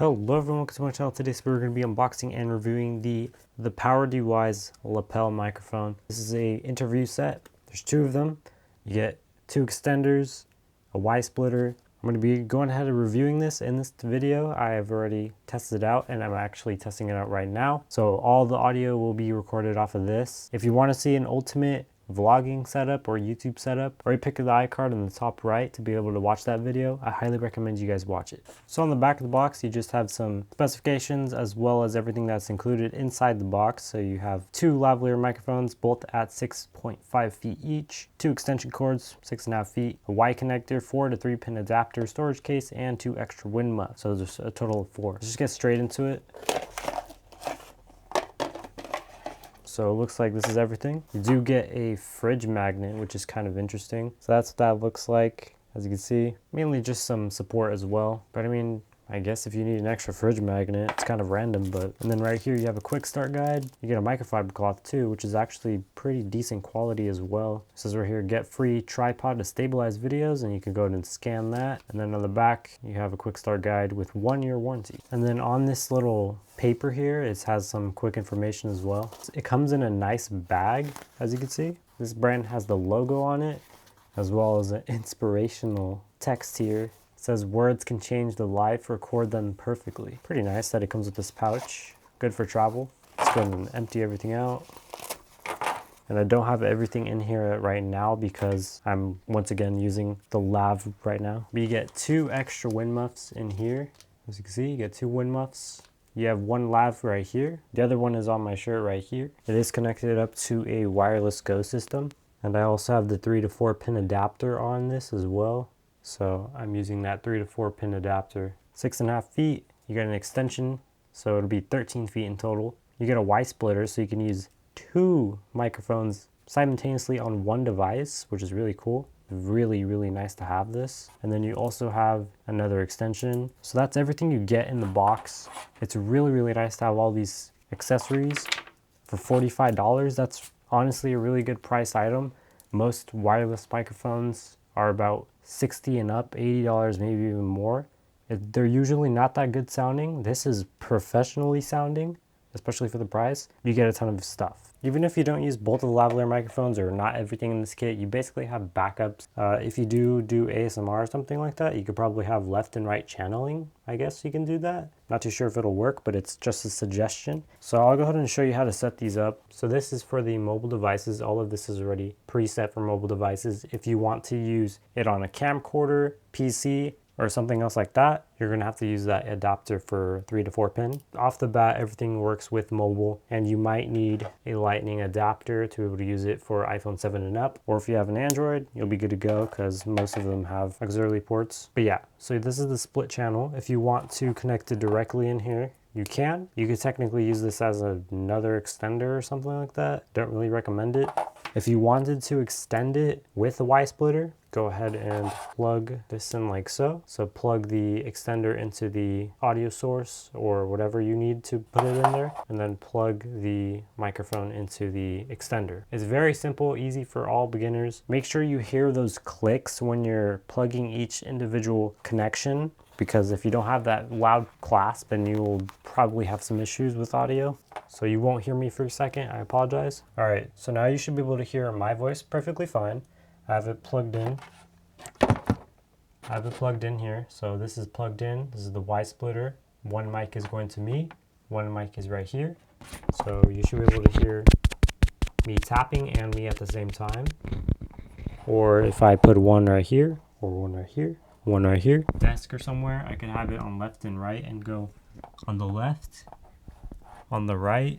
Hello everyone, welcome to my channel. Today we're going to be unboxing and reviewing the PowerDeWise lapel microphone. This is a interview set. There's two of them. You get two extenders, a Y splitter. I'm going to be going ahead and reviewing this in this video. I have already tested it out and I'm actually testing it out right now. So all the audio will be recorded off of this. If you want to see an ultimate vlogging setup or YouTube setup, or you pick the iCard in the top right to be able to watch that video, I highly recommend you guys watch it. So on the back of the box, you just have some specifications as well as everything that's included inside the box. So you have two lavalier microphones, both at 6.5 feet each, two extension cords, 6.5 feet, a Y connector, 4 to 3 pin adapter, storage case, and 2 extra wind muffs. So there's a total of 4. Let's just get straight into it. So it looks like this is everything. You do get a fridge magnet, which is kind of interesting. So that's what that looks like. As you can see, mainly just some support as well. But I mean, I guess if you need an extra fridge magnet, it's kind of random, but. And then right here, you have a quick start guide. You get a microfiber cloth too, which is actually pretty decent quality as well. It says right here, get free tripod to stabilize videos, and you can go ahead and scan that. And then on the back, you have a quick start guide with 1-year warranty. And then on this little paper here, it has some quick information as well. It comes in a nice bag, as you can see. This brand has the logo on it, as well as an inspirational text here. It says words can change the life, record them perfectly. Pretty nice that it comes with this pouch. Good for travel. Let's go ahead and empty everything out. And I don't have everything in here right now because I'm once again using the lav right now. But you get 2 extra wind muffs in here. As you can see, you get 2 wind muffs. You have 1 lav right here. The other one is on my shirt right here. It is connected up to a wireless Go system. And I also have the 3 to 4 pin adapter on this as well. So I'm using that 3 to 4 pin adapter. 6.5 feet, you get an extension, so it'll be 13 feet in total. You get a Y splitter, so you can use 2 microphones simultaneously on one device, which is really cool. Really, really nice to have this. And then you also have another extension. So that's everything you get in the box. It's really, really nice to have all these accessories for $45. That's honestly a really good price item. Most wireless microphones are about $60 and up, $80, maybe even more. They're usually not that good sounding. This is professionally sounding, especially for the price. You get a ton of stuff. Even if you don't use both of the lavalier microphones or not everything in this kit, you basically have backups. If you do ASMR or something like that, you could probably have left and right channeling. I guess you can do that. Not too sure if it'll work, but it's just a suggestion. So I'll go ahead and show you how to set these up. So this is for the mobile devices. All of this is already preset for mobile devices. If you want to use it on a camcorder, PC, or something else like that, you're gonna have to use that adapter for 3 to 4 pin. Off the bat, everything works with mobile, and you might need a lightning adapter to be able to use it for iPhone 7 and up. Or if you have an Android, you'll be good to go because most of them have auxiliary ports. But yeah, so this is the split channel. If you want to connect it directly in here, you can. You could technically use this as another extender or something like that. Don't really recommend it. If you wanted to extend it with a Y splitter, go ahead and plug this in like so. So plug the extender into the audio source or whatever you need to put it in there, and then plug the microphone into the extender. It's very simple, easy for all beginners. Make sure you hear those clicks when you're plugging each individual connection, because if you don't have that loud clasp, then you will probably have some issues with audio. So you won't hear me for a second, I apologize. All right, so now you should be able to hear my voice perfectly fine. I have it plugged in. I have it plugged in here. So this is plugged in. This is the Y splitter. One mic is going to me. One mic is right here. So you should be able to hear me tapping and me at the same time. Or if I put one right here, or one right here, one right here, desk or somewhere, I could have it on left and right and go on the left, on the right.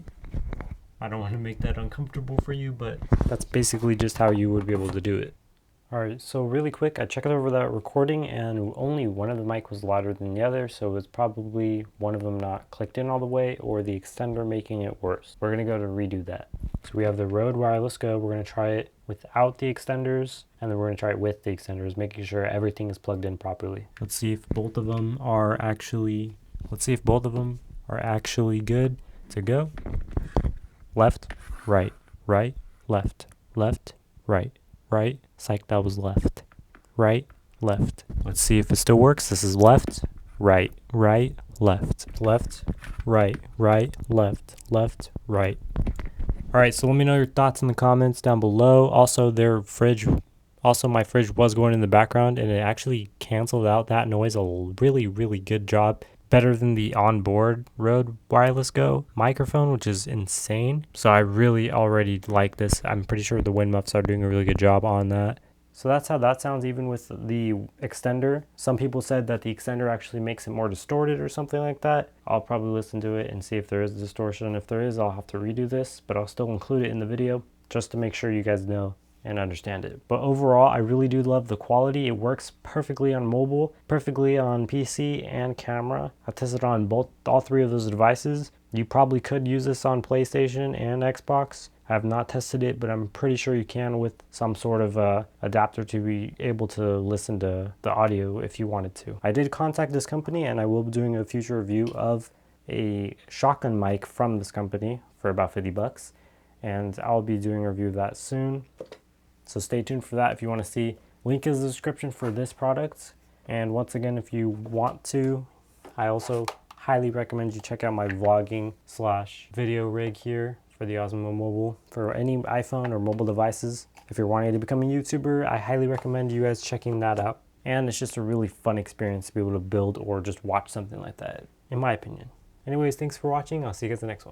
I don't want to make that uncomfortable for you, but that's basically just how you would be able to do it. All right, so really quick, I checked over that recording and only one of the mic was louder than the other, so it's probably one of them not clicked in all the way or the extender making it worse. We're gonna go to redo that. So we have the Rode Wireless Go. We're gonna try it without the extenders, and then we're gonna try it with the extenders, making sure everything is plugged in properly. Let's see if both of them are actually good to go. Left, right, right, left, left, right, right. Psych, that was left. Right, left. Let's see if it still works. This is left, right, right, left, left, right, right, left, left, right. All right, so let me know your thoughts in the comments down below. Also, my fridge was going in the background and it actually canceled out that noise a really, really good job. Better than the onboard Rode Wireless Go microphone, which is insane. So I really already like this. I'm pretty sure the wind muffs are doing a really good job on that. So that's how that sounds even with the extender. Some people said that the extender actually makes it more distorted or something like that. I'll probably listen to it and see if there is distortion. If there is, I'll have to redo this, but I'll still include it in the video just to make sure you guys know and understand it. But overall, I really do love the quality. It works perfectly on mobile, perfectly on PC and camera. I tested on all three of those devices. You probably could use this on PlayStation and Xbox. I have not tested it, but I'm pretty sure you can with some sort of adapter to be able to listen to the audio if you wanted to. I did contact this company and I will be doing a future review of a shotgun mic from this company for about 50 bucks. And I'll be doing a review of that soon. So stay tuned for that if you want to see. Link is in the description for this product. And once again, if you want to, I also highly recommend you check out my vlogging / video rig here for the Osmo Mobile for any iPhone or mobile devices. If you're wanting to become a YouTuber, I highly recommend you guys checking that out. And it's just a really fun experience to be able to build or just watch something like that, in my opinion. Anyways, thanks for watching. I'll see you guys in the next one.